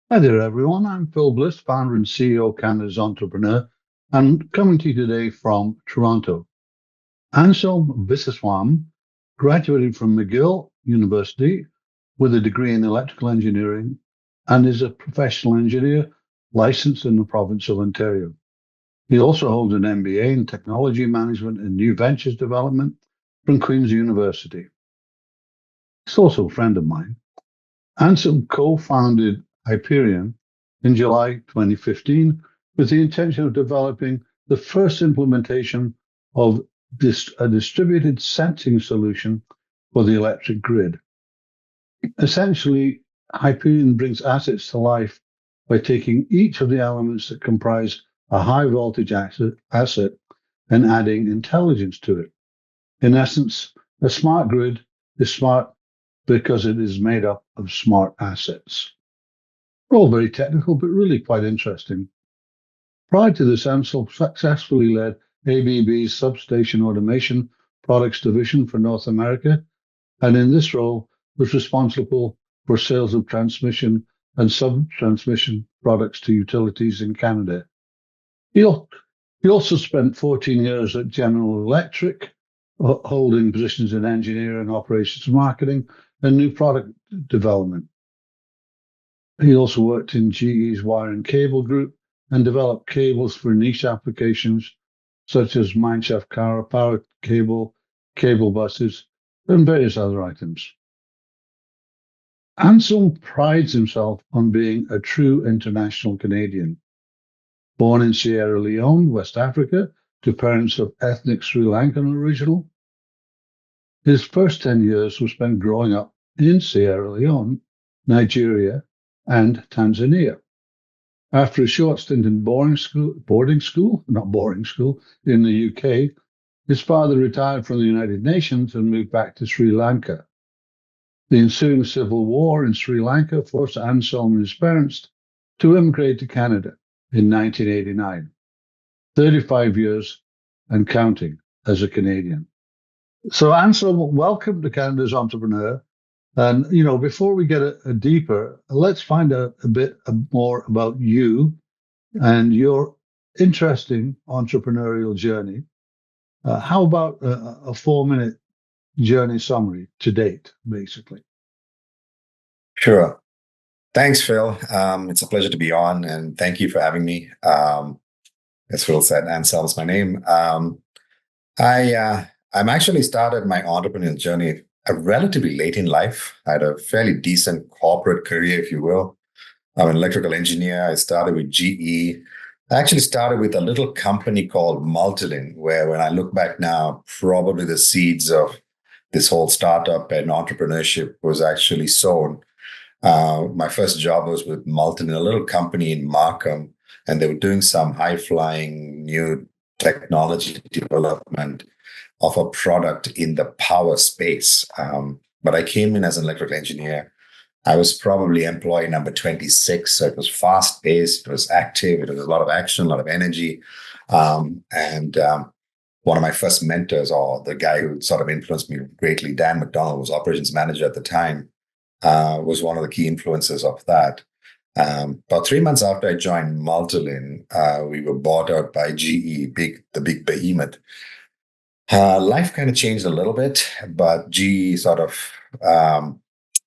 Hi there, everyone. I'm Phil Bliss, founder and CEO of Canada's Entrepreneur, and coming to you today from Toronto. Anselm Biseswam graduated from McGill University with a degree in electrical engineering and is a professional engineer licensed in the province of Ontario. He also holds an MBA in technology management and new ventures development from Queen's University. He's also a friend of mine. Anselm co-founded Hyperion in July 2015 with the intention of developing the first implementation of a distributed sensing solution for the electric grid. Essentially, Hyperion brings assets to life by taking each of the elements that comprise a high voltage asset and adding intelligence to it. In essence, a smart grid is smart because it is made up of smart assets. All very technical, but really quite interesting. Prior to this, Ansel successfully led ABB's Substation Automation Products Division for North America, and in this role was responsible for sales of transmission and sub-transmission products to utilities in Canada. He also spent 14 years at General Electric, holding positions in engineering, operations, marketing, and new product development. He also worked in GE's wire and cable group and developed cables for niche applications such as mineshaft power cable, cable buses, and various other items. Anselm prides himself on being a true international Canadian. Born in Sierra Leone, West Africa, to parents of ethnic Sri Lankan original, his first 10 years were spent growing up in Sierra Leone, Nigeria, and Tanzania. After a short stint in boarding school in the UK, his father retired from the United Nations and moved back to Sri Lanka. The ensuing civil war in Sri Lanka forced Anselm and his parents to immigrate to Canada in 1989, 35 years and counting as a Canadian. So Anselm, welcome to Canada's Entrepreneur. And, before we get a deeper, let's find out a bit more about you and your interesting entrepreneurial journey. How about a 4-minute journey summary to date, basically? Sure. Thanks, Phil. It's a pleasure to be on, and thank you for having me. As Phil said, Anselm is my name. I'm actually started my entrepreneurial journey relatively late in life. I had a fairly decent corporate career, if you will. I'm an electrical engineer. I started with GE. I actually started with a little company called Multilin, where when I look back now, probably the seeds of this whole startup and entrepreneurship was actually sown. My first job was with Multilin, a little company in Markham, and they were doing some high-flying new technology development of a product in the power space. But I came in as an electrical engineer. I was probably employee number 26, so it was fast-paced, it was active, it was a lot of action, a lot of energy. And one of my first mentors, or the guy who sort of influenced me greatly, Dan McDonald, was operations manager at the time, was one of the key influences of that. About 3 months after I joined Multilin, we were bought out by GE, the big behemoth. Life kind of changed a little bit, but GE sort of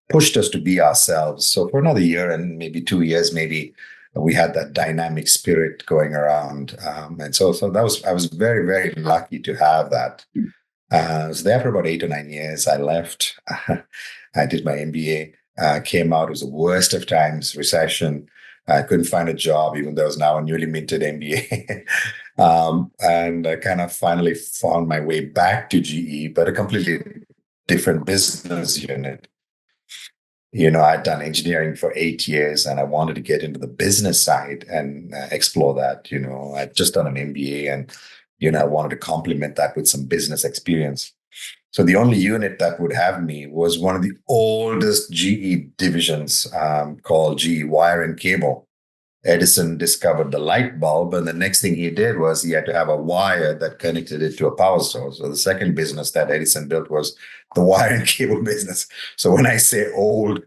pushed us to be ourselves. So for another year and maybe 2 years, maybe we had that dynamic spirit going around. And so I was very, very lucky to have that. I was there for about 8 or 9 years. I left. I did my MBA. Came out. It was the worst of times, recession. I couldn't find a job, even though I was now a newly minted MBA. And I kind of finally found my way back to GE, but a completely different business unit. I'd done engineering for 8 years and I wanted to get into the business side and explore that. I'd just done an MBA and, I wanted to complement that with some business experience. So the only unit that would have me was one of the oldest GE divisions called GE Wire and Cable. Edison discovered the light bulb, and the next thing he did was he had to have a wire that connected it to a power source. So the second business that Edison built was the wire and cable business. So when I say old,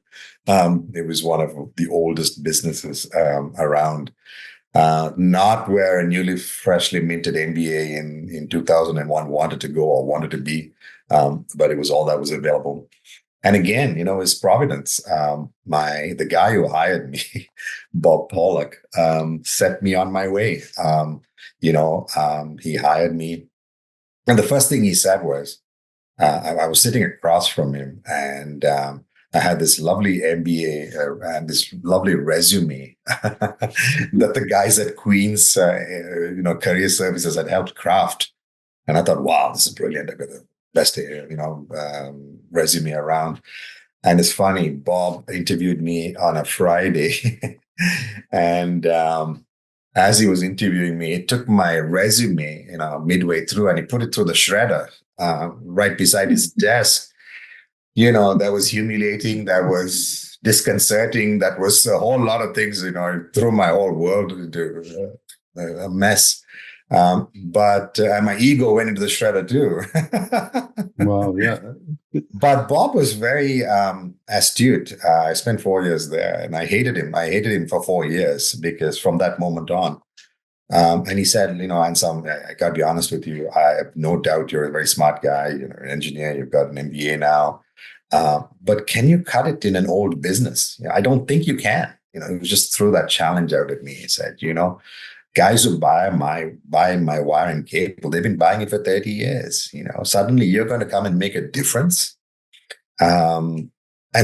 It was one of the oldest businesses around. Not where a newly freshly minted MBA in 2001 wanted to go or wanted to be, but it was all that was available. And again, it's providence. The guy who hired me, Bob Pollock, set me on my way. He hired me, and the first thing he said was, I was sitting across from him, and I had this lovely MBA and this lovely resume that the guys at Queen's, Career Services had helped craft. And I thought, wow, this is brilliant. I got the best, resume around. And it's funny, Bob interviewed me on a Friday, and as he was interviewing me, he took my resume, midway through, and he put it through the shredder right beside his desk. That was humiliating. That was disconcerting. That was a whole lot of things. It threw my whole world into a mess. But my ego went into the shredder too. Wow, yeah. But Bob was very astute. I spent 4 years there, and I hated him. I hated him for 4 years because from that moment on, and he said, Anselm, I got to be honest with you. I have no doubt you're a very smart guy. You're an engineer. You've got an MBA now. But can you cut it in an old business? I don't think you can. He just threw that challenge out at me. He said, guys who buy my wire and cable, they've been buying it for 30 years. Suddenly you're going to come and make a difference. And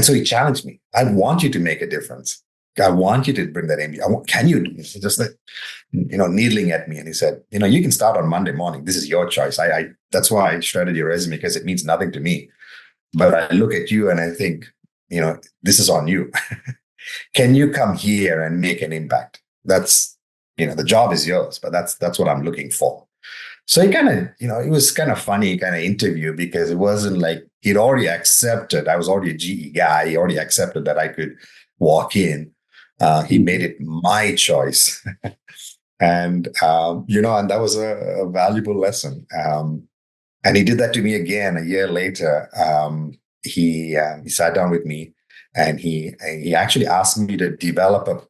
so he challenged me. I want you to make a difference. I want you to bring that MBA. Can you do this? Just like, needling at me. And he said, you can start on Monday morning. This is your choice. That's why I shredded your resume, because it means nothing to me. But I look at you and I think, this is on you. Can you come here and make an impact? That's, the job is yours, but that's what I'm looking for. So he kind of, it was kind of funny kind of interview, because it wasn't like he'd already accepted. I was already a GE guy. He already accepted that I could walk in. He made it my choice. And that was a valuable lesson. And he did that to me again a year later. He sat down with me, and he actually asked me to develop a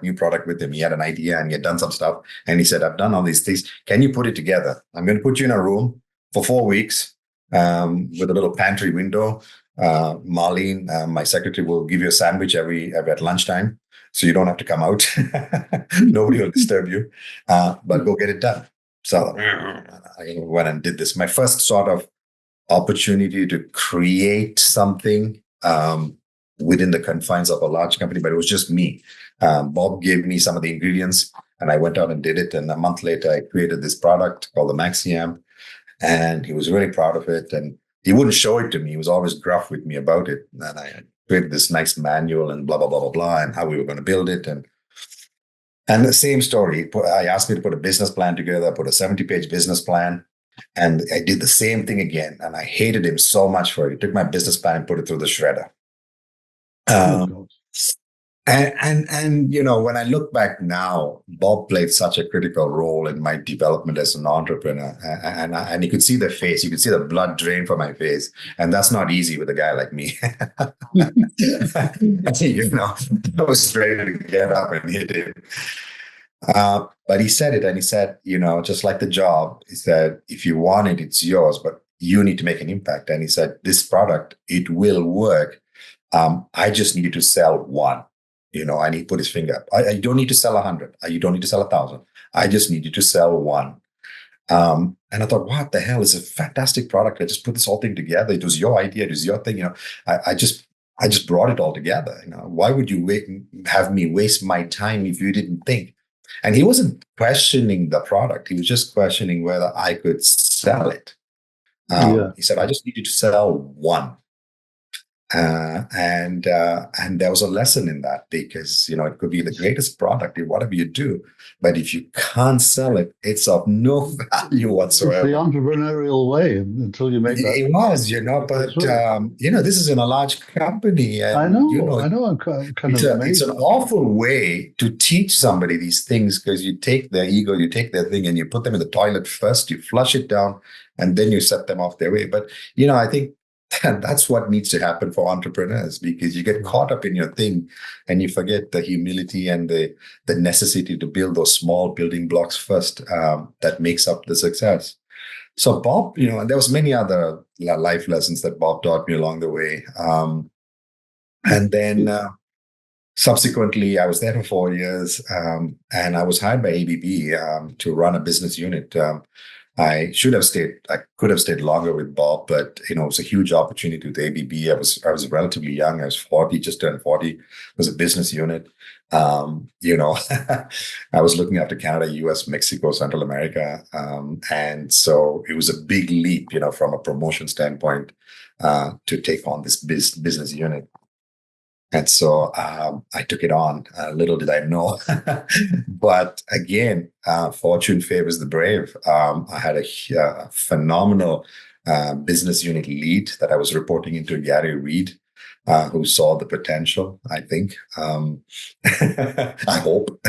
new product with him. He had an idea and he had done some stuff. And he said, I've done all these things. Can you put it together? I'm going to put you in a room for 4 weeks with a little pantry window. Marlene, my secretary, will give you a sandwich every at lunchtime, so you don't have to come out. Nobody will disturb you, but go get it done. So I went and did this. My first sort of opportunity to create something within the confines of a large company, but it was just me. Bob gave me some of the ingredients, and I went out and did it. And a month later, I created this product called the Maxiamp, and he was really proud of it. And he wouldn't show it to me. He was always gruff with me about it. And I created this nice manual and blah, blah, blah, blah, blah, and how we were going to build it. And the same story. I asked me to put a business plan together. I put a 70-page business plan. And I did the same thing again. And I hated him so much for it. He took my business plan and put it through the shredder. And when I look back now, Bob played such a critical role in my development as an entrepreneur. And you could see the face, you could see the blood drain from my face. And that's not easy with a guy like me. I was ready to get up and hit him. But he said it, and he said, just like the job, he said, if you want it, it's yours, but you need to make an impact. And he said, this product, it will work. I just need to sell one, and he put his finger up. I don't need to sell 100. You don't need to sell 1,000. I just need you to sell one. And I thought, what the hell, is a fantastic product. I just put this whole thing together. It was your idea. It was your thing. I just brought it all together. Why would you have me waste my time if you didn't think? And he wasn't questioning the product. He was just questioning whether I could sell it. He said, I just need you to sell one. And there was a lesson in that, because it could be the greatest product in whatever you do, but if you can't sell it, it's of no value whatsoever. It's the entrepreneurial way until you make that. It was, but this is in a large company. And, I know. I'm kind of amazed. It's an awful way to teach somebody these things, because you take their ego, you take their thing, and you put them in the toilet first. You flush it down, and then you set them off their way. But I think And that's what needs to happen for entrepreneurs, because you get caught up in your thing and you forget the humility and the necessity to build those small building blocks first, that makes up the success. So Bob, and there was many other life lessons that Bob taught me along the way. And then subsequently, I was there for 4 years, and I was hired by ABB to run a business unit. I should have stayed. I could have stayed longer with Bob, but it was a huge opportunity with ABB. I was relatively young. I was 40, just turned 40. It was a business unit. I was looking after Canada, US, Mexico, Central America, and so it was a big leap, from a promotion standpoint, to take on this business unit. And so I took it on. Little did I know. But again, fortune favors the brave. I had a phenomenal business unit lead that I was reporting into, Gary Reed, who saw the potential, I think. I hope.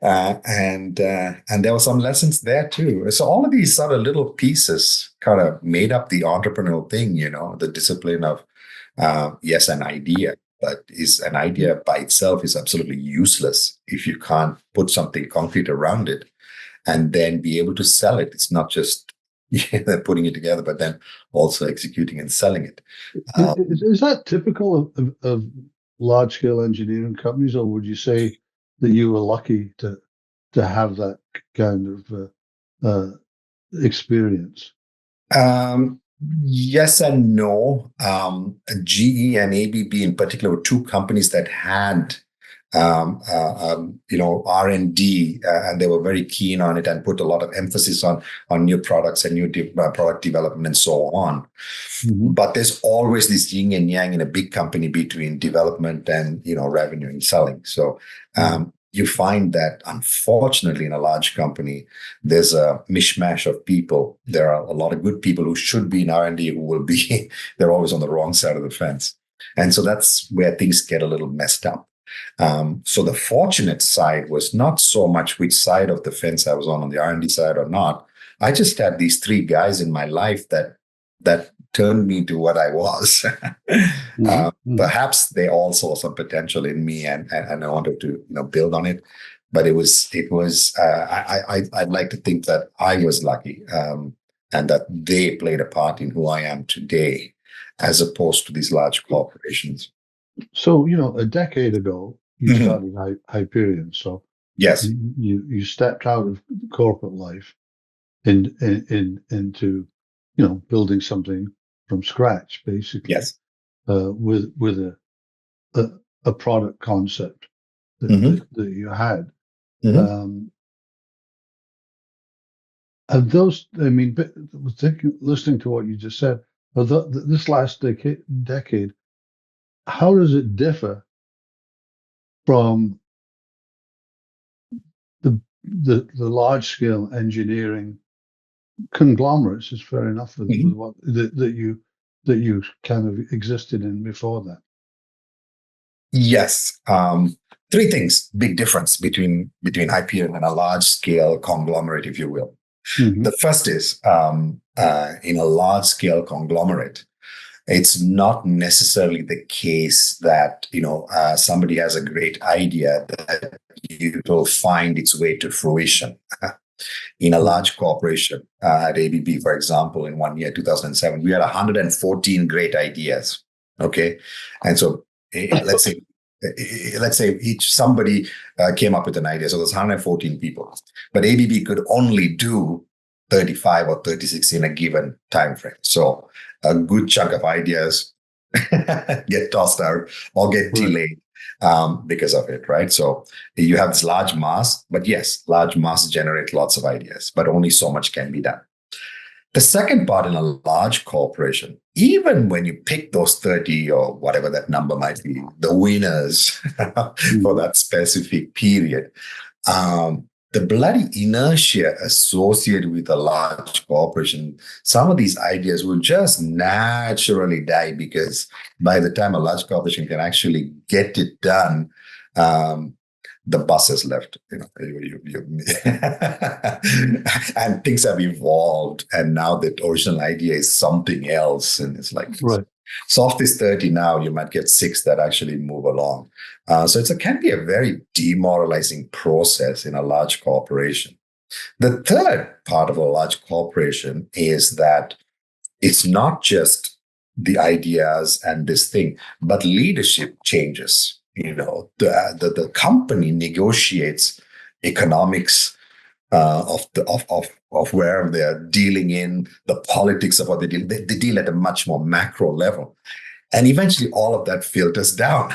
And there were some lessons there too. So all of these sort of little pieces kind of made up the entrepreneurial thing, the discipline of, yes, an idea, but is an idea by itself is absolutely useless if you can't put something concrete around it and then be able to sell it. It's not just putting it together, but then also executing and selling it. Is that typical of large-scale engineering companies, or would you say that you were lucky to have that kind of experience? Yes and no. GE and ABB in particular were two companies that had R&D, and they were very keen on it and put a lot of emphasis on new products and new product development and so on. Mm-hmm. But there's always this yin and yang in a big company between development and revenue and selling. So you find that, unfortunately, in a large company, there's a mishmash of people. There are a lot of good people who should be in R&D who will be, they're always on the wrong side of the fence. And so that's where things get a little messed up. So the fortunate side was not so much which side of the fence I was on the R&D side or not. I just had these three guys in my life that turned me to what I was. Perhaps they all saw some potential in me, and I wanted to build on it. But it was I'd like to think that I was lucky, and that they played a part in who I am today, as opposed to these large corporations. So a decade ago you started Hyperion. So yes, you stepped out of corporate life into building something from scratch, basically. Yes. With a product concept that you had. And those, listening to what you just said, this last decade, how does it differ from the large scale engineering conglomerates? Is fair enough with what that you kind of existed in before that. Yes. Three things, big difference between Hyperion and a large scale conglomerate, if you will. The first is, in a large scale conglomerate, it's not necessarily the case that somebody has a great idea that you will find its way to fruition. In a large corporation, at ABB, for example, in 1 year, 2007, we had 114 great ideas. Okay, and so let's say somebody came up with an idea. So there's 114 people, but ABB could only do 35 or 36 in a given time frame. So a good chunk of ideas get tossed out or get delayed because of it, right? So you have this large mass, but yes, large mass generate lots of ideas, but only so much can be done. The second part, in a large corporation, even when you pick those 30 or whatever that number might be, the winners for that specific period, the bloody inertia associated with a large corporation, some of these ideas will just naturally die, because by the time a large corporation can actually get it done, the bus has left. And things have evolved, and now the original idea is something else, and it's like Right. soft is 30 now. You might get 6 that actually move along. So can be a very demoralizing process in a large corporation. The third part of a large corporation is that it's not just the ideas and this thing, but leadership changes. The company negotiates economics of where they're dealing in, the politics of what they deal. They deal at a much more macro level, and eventually all of that filters down.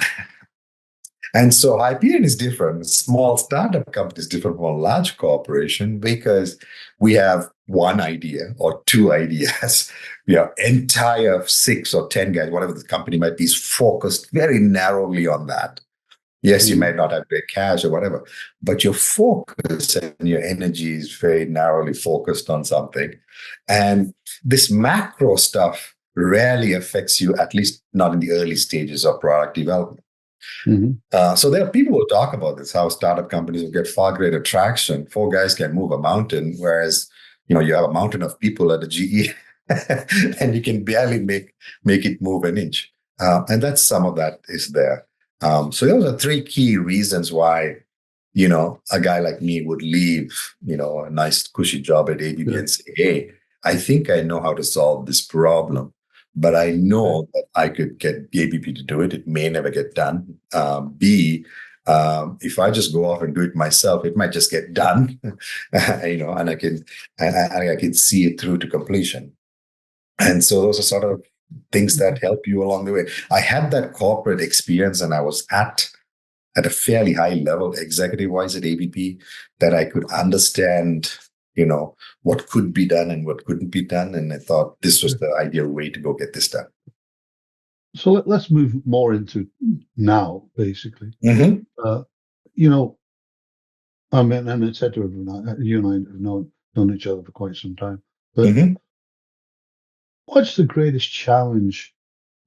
And so Hyperion is different. Small startup company is different from a large corporation because we have one idea or 2 ideas. Entire 6 or 10 guys, whatever the company might be, is focused very narrowly on that. Yes, you might not have great cash or whatever, but your focus and your energy is very narrowly focused on something. And this macro stuff rarely affects you, at least not in the early stages of product development. So there are people who talk about this, how startup companies will get far greater traction. 4 guys can move a mountain, whereas you have a mountain of people at a GE and you can barely make it move an inch. And that's some of that is there. So those are 3 key reasons why a guy like me would leave a nice cushy job at ABB and say, hey, I think I know how to solve this problem. But I know that I could get ABB to do it. It may never get done. B, if I just go off and do it myself, it might just get done, and I can see it through to completion. And so those are sort of things that help you along the way. I had that corporate experience, and I was at a fairly high level, executive-wise at ABB, that I could understand what could be done and what couldn't be done. And I thought this was the ideal way to go get this done. So let's move more into now, basically. And I said to everyone, you and I have known each other for quite some time. But what's the greatest challenge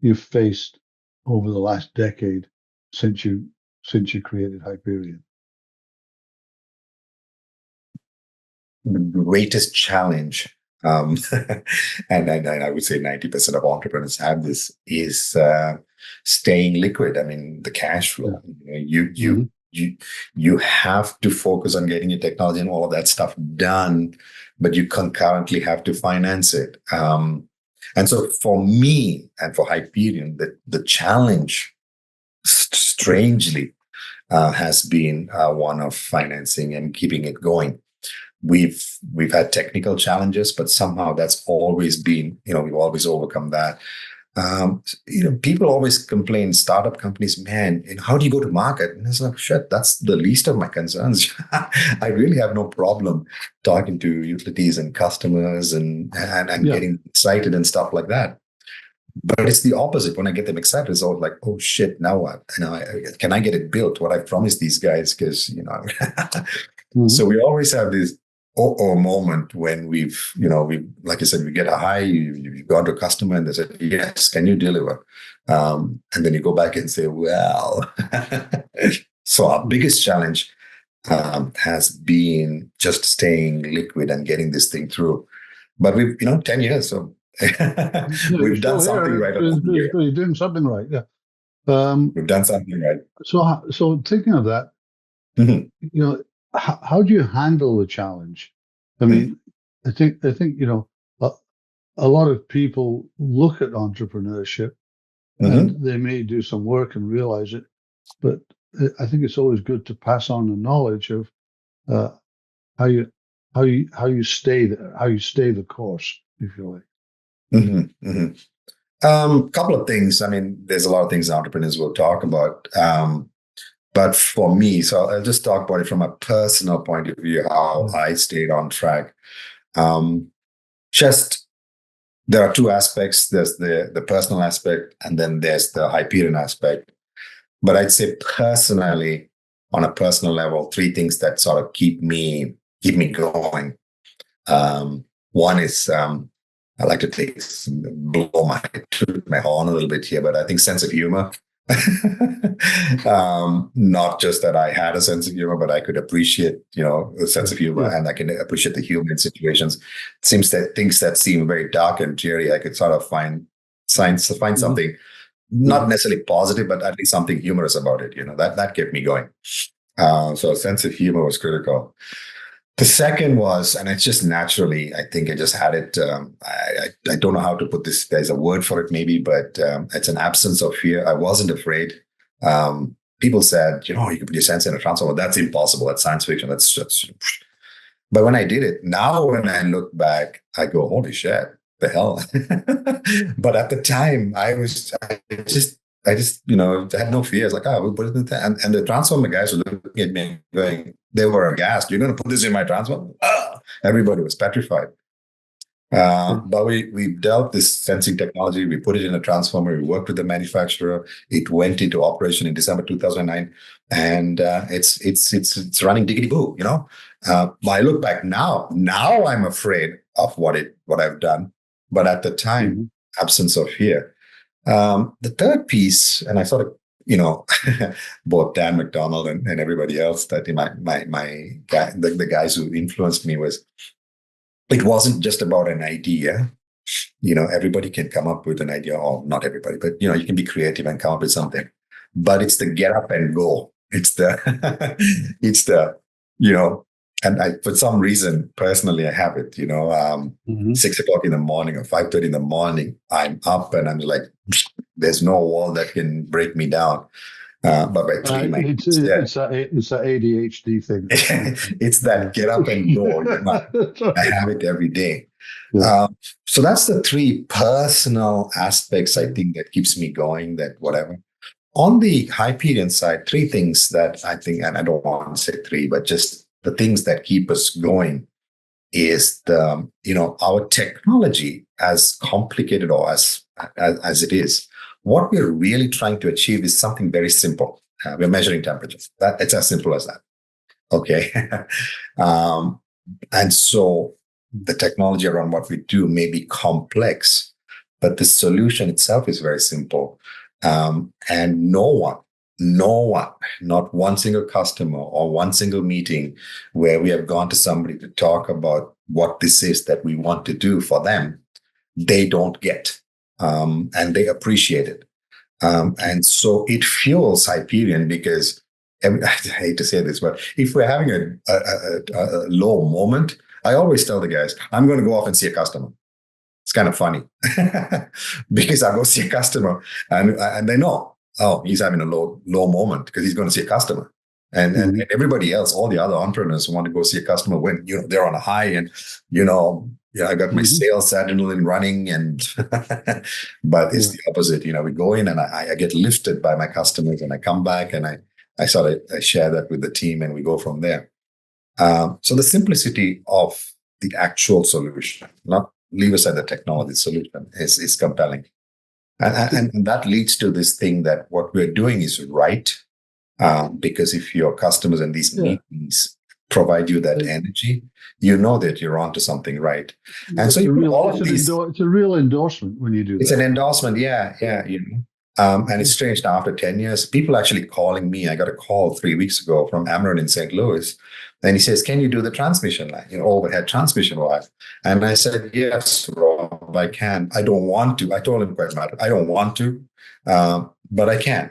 you've faced over the last decade since you created Hyperion? The greatest challenge, and I would say 90% of entrepreneurs have this, is staying liquid. I mean, the cash flow. You have to focus on getting your technology and all of that stuff done, but you concurrently have to finance it. And so for me and for Hyperion, the challenge, strangely, has been one of financing and keeping it going. We've had technical challenges, but somehow that's always been, we've always overcome that. People always complain, startup companies, man, how do you go to market? And it's like, shit, that's the least of my concerns. I really have no problem talking to utilities and customers and getting excited and stuff like that. But it's the opposite. When I get them excited, it's all like, oh shit, now what? Can I get it built? What I promised these guys, because So we always have this moment when we've like I said, we get a high, you've gone to a customer and they said, yes, can you deliver? And then you go back and say, well. So our biggest challenge has been just staying liquid and getting this thing through. But we've 10 years, so we've done something right. You're doing something right, yeah. We've done something right. So thinking of that, how do you handle the challenge? I mean, I think a lot of people look at entrepreneurship and they may do some work and realize it, but I think it's always good to pass on the knowledge of how you stay the course, if you like. Couple of things. I mean, there's a lot of things entrepreneurs will talk about. But for me, so I'll just talk about it from a personal point of view, how I stayed on track. Just there are 2 aspects. There's the personal aspect, and then there's the Hyperion aspect. But I'd say personally, on a personal level, 3 things that sort of keep me going. One is I like to blow my horn a little bit here, but I think sense of humor Not just that I had a sense of humor, but I could appreciate, a sense of humor, Yeah. and I can appreciate the humor in situations. It seems that things that seem very dark and dreary, I could sort of find something not necessarily positive, but at least something humorous about it. That kept me going. So a sense of humor was critical. The second was, and it's just naturally, I think I just had it. I don't know how to put this. There's a word for it, maybe, but it's an absence of fear. I wasn't afraid. People said, you can put your sense in a transformer. That's impossible. That's science fiction. That's. But when I did it, now when I look back, I go, holy shit, the hell. But at the time, I just, had no fears. Like, we'll put it in there. And the transformer guys were looking at me going, they were aghast. You're going to put this in my transformer? Everybody was petrified. But we developed this sensing technology. We put it in a transformer. We worked with the manufacturer. It went into operation in December 2009, and it's running diggity boo. But I look back now. Now I'm afraid of what I've done. But at the time, absence of fear. The third piece, and I sort of, both Dan McDonald and everybody else that my guy, the guys who influenced me was, it wasn't just about an idea. Everybody can come up with an idea, or not everybody, but you can be creative and come up with something. But it's the get up and go. It's the, and for some reason, personally, I have it. 6 o'clock in the morning or 5:30 in the morning, I'm up and I'm like, there's no wall that can break me down. But by 3, it's that ADHD thing. It's that get up and go. I have it every day. Yeah. So that's the 3 personal aspects, I think, that keeps me going, that whatever. On the Hyperion side, 3 things that I think, and I don't want to say 3, but just the things that keep us going is our technology, as complicated or as it is. What we're really trying to achieve is something very simple. We're measuring temperatures. It's as simple as that. Okay. And so the technology around what we do may be complex, but the solution itself is very simple. And no one, not one single customer or one single meeting where we have gone to somebody to talk about what this is that we want to do for them, they don't get. And they appreciate it. And so it fuels Hyperion, because I hate to say this, but if we're having a low moment, I always tell the guys, I'm going to go off and see a customer. It's kind of funny because I go see a customer and they know, he's having a low moment because he's going to see a customer. And everybody else, all the other entrepreneurs want to go see a customer when they're on a high, and I got my sales adrenaline running, and but it's the opposite. We go in and I get lifted by my customers, and I come back and I share that with the team, and we go from there. So the simplicity of the actual solution, not leave aside the technology solution, is compelling, and that leads to this thing that what we're doing is right. Because if your customers and these meetings provide you that energy, that you're onto something right. And so it's a real endorsement when you do that. It's an endorsement, yeah. And it's strange now, after 10 years, people actually calling me. I got a call 3 weeks ago from Amron in St. Louis, and he says, "Can you do the transmission line, overhead transmission line?" And I said, "Yes, Rob, I can. I don't want to." I told him quite matter. I don't want to. But I can.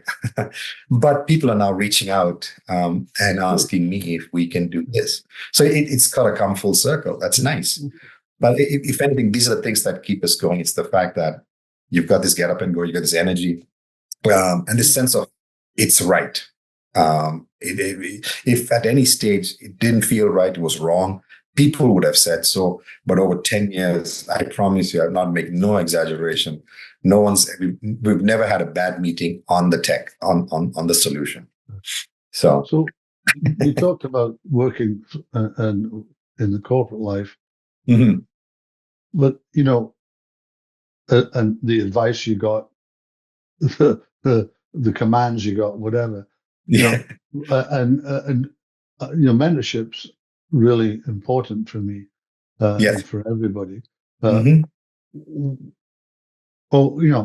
But people are now reaching out and asking me if we can do this. So it's got to come full circle. That's nice. But if anything, these are the things that keep us going. It's the fact that you've got this get up and go, you got this energy, and this sense of it's right. If at any stage it didn't feel right, it was wrong, people would have said so. But over 10 years, I promise you, I'm not making no exaggeration. We've never had a bad meeting on the tech, on the solution. So you talked about working and in the corporate life, but and the advice you got, the commands you got, whatever, and mentorship's really important for me, and for everybody.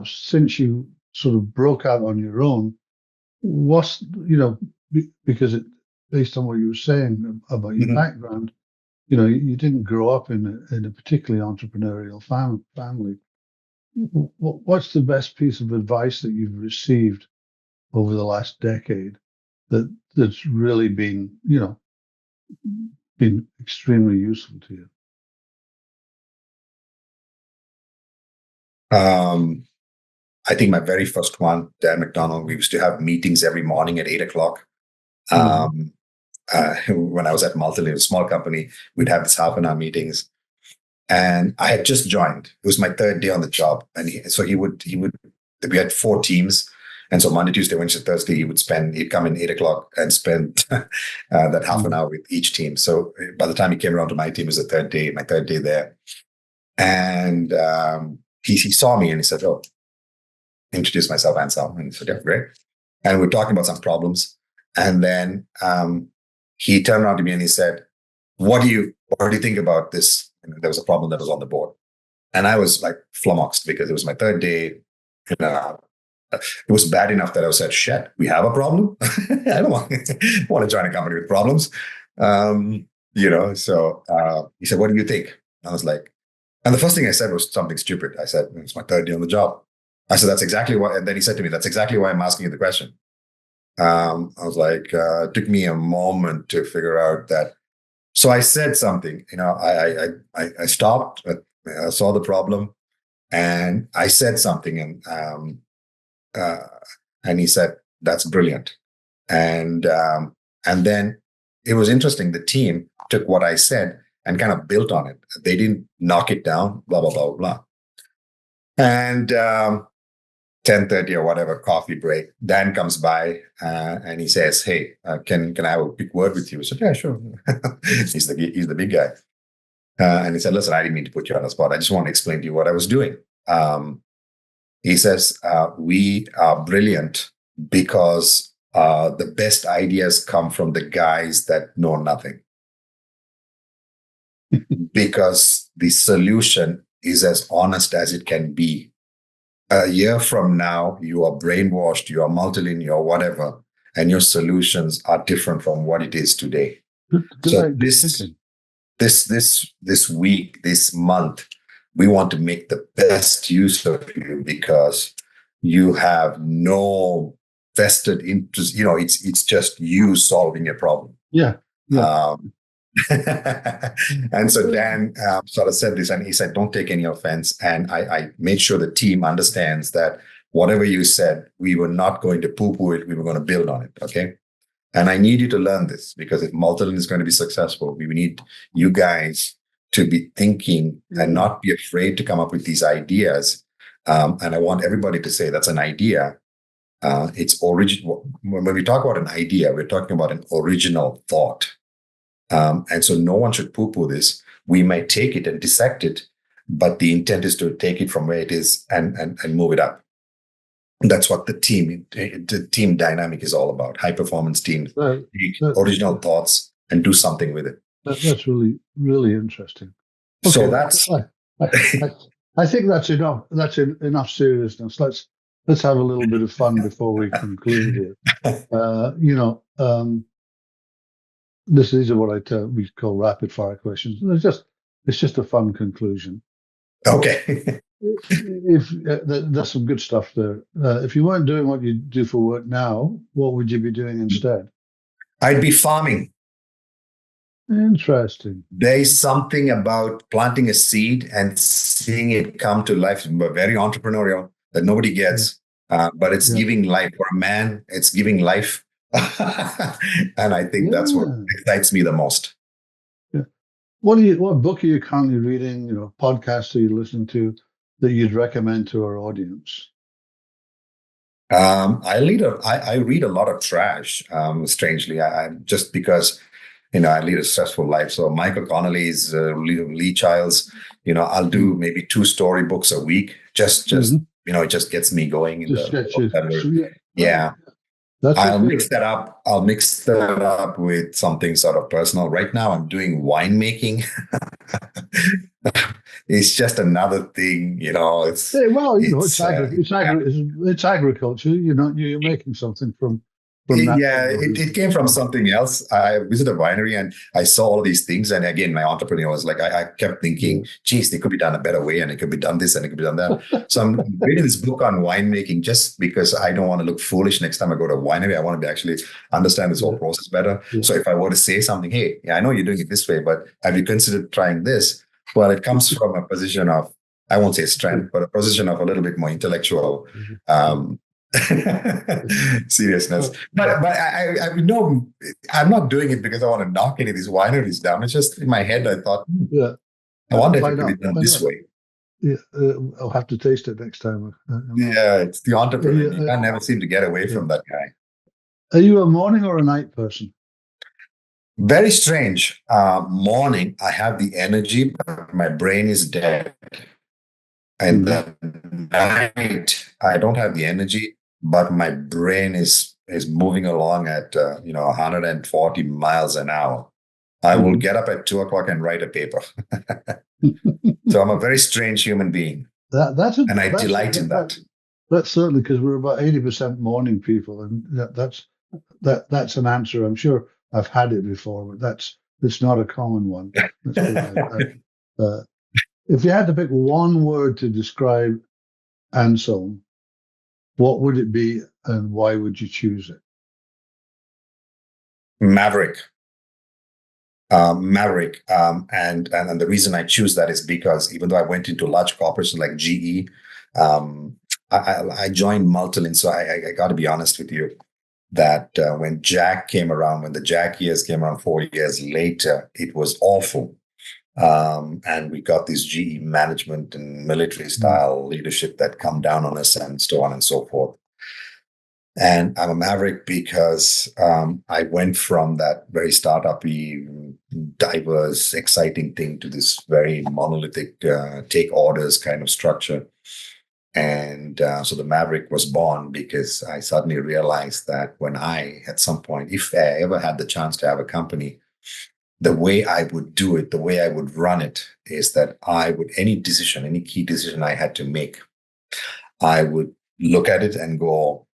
Since you sort of broke out on your own, what's, because based on what you were saying about your Mhm. background, you didn't grow up in a particularly entrepreneurial family. What's the best piece of advice that you've received over the last decade that's really been extremely useful to you? Um, I think my very first one, Dan McDonald, we used to have meetings every morning at 8 o'clock. Mm. Um, when I was at Multilin, a small company, we'd have this half an hour meetings. And I had just joined. It was my third day on the job. And so we had 4 teams. And so Monday, Tuesday, Wednesday, Thursday, he'd come in 8 o'clock and spend that half an Mm. hour with each team. So by the time he came around to my team, it was my third day there. And he saw me and he said, "Oh, introduce myself, Anselm." And he said, "Yeah, great." And we're talking about some problems. And then he turned around to me and he said, what do you think about this? And there was a problem that was on the board. And I was like flummoxed because it was my third day. It was bad enough that I said, "Shit, we have a problem." I don't want to join a company with problems. So he said, "What do you think?" I was like, and the first thing I said was something stupid. I said, "It's my third day on the job." I said, "That's exactly why." And then he said to me, "That's exactly why I'm asking you the question." I was like, it took me a moment to figure out that. So I said something, I stopped, I saw the problem and I said something uh, and he said, "That's brilliant." And then it was interesting. The team took what I said and kind of built on it. They didn't knock it down, blah, blah, blah, blah. And 10:30 or whatever, coffee break, Dan comes by and he says, "Hey, can I have a quick word with you?" I said, "Yeah, sure." He's the big guy. And he said, "Listen, I didn't mean to put you on the spot. I just want to explain to you what I was doing." He says, "We are brilliant because the best ideas come from the guys that know nothing, because the solution is as honest as it can be. A year from now, you are brainwashed, you are Multilin, you are whatever, and your solutions are different from what it is today." Good So idea thinking. this week, this month, we want to make the best use of you because you have no vested interest. It's just you solving a problem. Yeah, yeah. Um, and so Dan sort of said this, and he said, "Don't take any offense." And I made sure the team understands that whatever you said, we were not going to poo-poo it. We were going to build on it. Okay. And I need you to learn this because if Multilin is going to be successful, we need you guys to be thinking and Yeah. not be afraid to come up with these ideas. And I want everybody to say that's an idea. It's original. When we talk about an idea, we're talking about an original thought. And so no one should poo-poo this. We might take it and dissect it, but the intent is to take it from where it is and move it up. That's what the team dynamic is all about. High performance teams That, take that, original thoughts and do something with it. that's really, really interesting. So Okay, that's I, I, I think that's enough. That's enough seriousness. Let's have a little bit of fun before we conclude here. These are what we call rapid fire questions. It's just a fun conclusion. okay. If there's some good stuff there. If you weren't doing what you do for work now, what would you be doing instead? I'd be farming. Interesting. There's something about planting a seed and seeing it come to life, very entrepreneurial, that nobody Yeah, gets. But it's yeah, giving life for a man. It's giving life, and I think that's what yeah, excites me the most. yeah. What book are you currently reading? Podcasts are you listening to that you'd recommend to our audience? I read a lot of trash. Strangely, I just because I lead a stressful life. So Michael Connolly's, Lee Child's. I'll do Mm. maybe 2 storybooks a week. Just Hmm. it just gets me going in Just the get book you. editor. So yeah, right. Yeah, That's I'll okay. mix that up. I'll mix that up with something sort of personal. Right now, I'm doing winemaking. it's just another thing, it's Yeah, well, it's it's agriculture. You're making something from natural yeah, it came from resources. something else. I visited a winery and I saw all these things. And again, my entrepreneur was like, I kept thinking, Yeah. geez, they could be done a better way and it could be done this and it could be done that. So I'm reading this book on winemaking just because I don't want to look foolish next time I go to a winery. I want to be actually understand this whole Yeah. process better. Yeah. So if I were to say something, hey, yeah, I know you're doing it this way, but have you considered trying this? Well, it comes from a position of, I won't say strength, but a position of a little bit more intellectual um, seriousness. But I know I'm not doing it because I want to knock any of these wineries down. It's just in my head I thought, Yeah. I wonder if Why it could be not? done Why this not? way. Yeah, I'll have to taste it next time. Yeah, it's the entrepreneur. Yeah, You can never seem to get away yeah. from that guy. Are you a morning or a night person? Very strange. Morning, I have the energy, but my brain is dead. And Mhm. the night, I don't have the energy, but my brain is moving along at 140 miles an hour. I will Mhm. get up at 2 o'clock and write a paper. So I'm a very strange human being, That that's a and I that's delight in that, that. that's certainly because we're about 80% morning people, and that's an answer. I'm sure I've had it before, but it's not a common one. Let's put it like that. Uh, if you had to pick one word to describe Anselm, what would it be, and why would you choose it? Maverick. Maverick. And the reason I choose that is because even though I went into large corporations like GE, I joined Multilin. So I got to be honest with you that when Jack came around, when the Jack years came around 4 years later, it was awful. And we got this GE management and military Mm. style leadership that come down on us and so on and so forth. And I'm a maverick because I went from that very startup-y, diverse, exciting thing to this very monolithic take orders kind of structure. And so the Maverick was born because I suddenly realized that when I, at some point, if I ever had the chance to have a company, the way I would do it, the way I would run it is that I would, any decision, any key decision I had to make, I would look at it and go,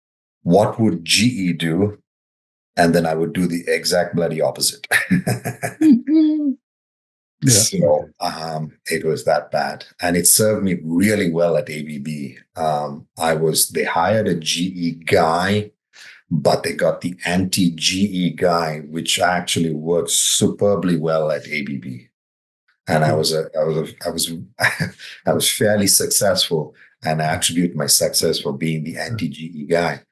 what would GE do? And then I would do the exact bloody opposite. Yeah. Okay. So it was that bad, and it served me really well at ABB. They hired a GE guy, but they got the anti-GE guy, which actually worked superbly well at ABB. And Yeah. I was fairly successful, and I attribute my success for being the Yeah. anti-GE guy.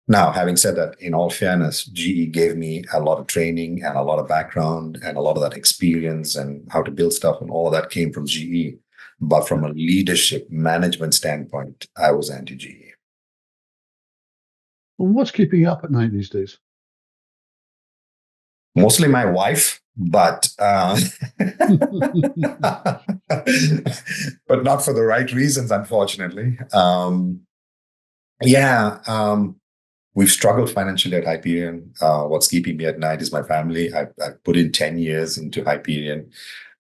Now, having said that, in all fairness, GE gave me a lot of training and a lot of background and a lot of that experience and how to build stuff, and all of that came from GE. But from Yeah. a leadership management standpoint, I was anti-GE. Well, what's keeping you up at night these days? Mostly my wife, but but not for the right reasons, unfortunately. Yeah, we've struggled financially at Hyperion. What's keeping me at night is my family. I've put in 10 years into Hyperion.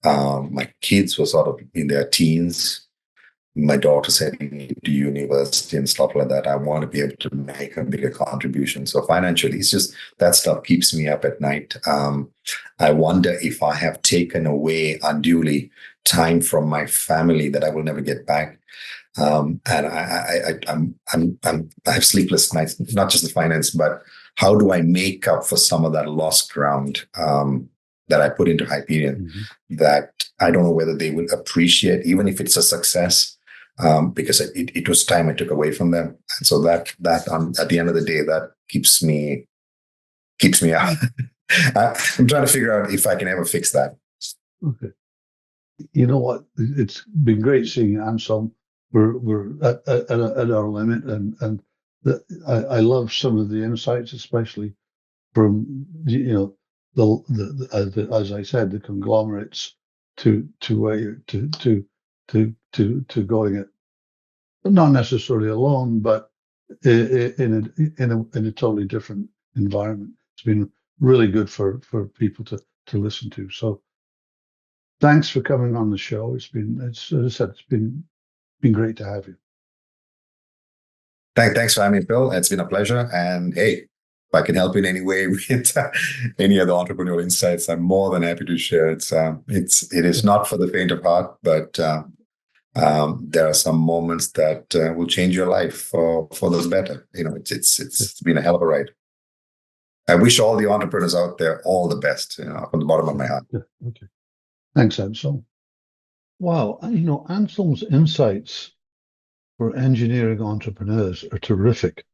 My kids were sort of in their teens. My daughter's heading into university and stuff like that. I want to be able to make a bigger contribution. So financially, it's just that stuff keeps me up at night. I wonder if I have taken away unduly time from my family that I will never get back. And I have sleepless nights, not just the finance, but how do I make up for some of that lost ground that I put into Hyperion Mhm. that I don't know whether they will appreciate, even if it's a success, because it was time I took away from them. And so that at the end of the day, that keeps me up. I'm trying to figure out if I can ever fix that. Okay. You know what? It's been great seeing you, Anselm. We're at our limit, and I love some of the insights, especially from as I said, the conglomerates to where you to going it, not necessarily alone, but in a totally different environment. It's been really good for people to listen to. So Thanks for coming on the show. As I said, it's been great to have you. Thanks for having me, Bill. It's been a pleasure. And hey, if I can help in any way with any other entrepreneurial insights, I'm more than happy to share. It is not for the faint of heart, but there are some moments that will change your life for the better. It's been a hell of a ride. I wish all the entrepreneurs out there all the best, from the bottom of my heart. Yeah, okay. Thanks, Anselm. Wow, Anselm's insights for engineering entrepreneurs are terrific.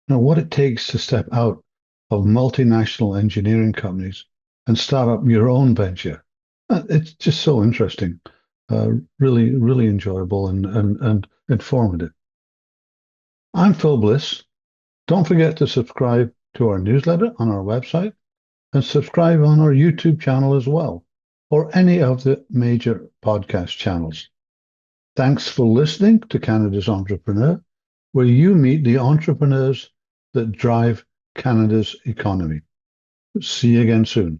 What it takes to step out of multinational engineering companies and start up your own venture. It's just so interesting, really, really enjoyable and informative. I'm Phil Bliss. Don't forget to subscribe to our newsletter on our website and subscribe on our YouTube channel as well, or any of the major podcast channels. Thanks for listening to Canada's Entrepreneur, where you meet the entrepreneurs that drive Canada's economy. See you again soon.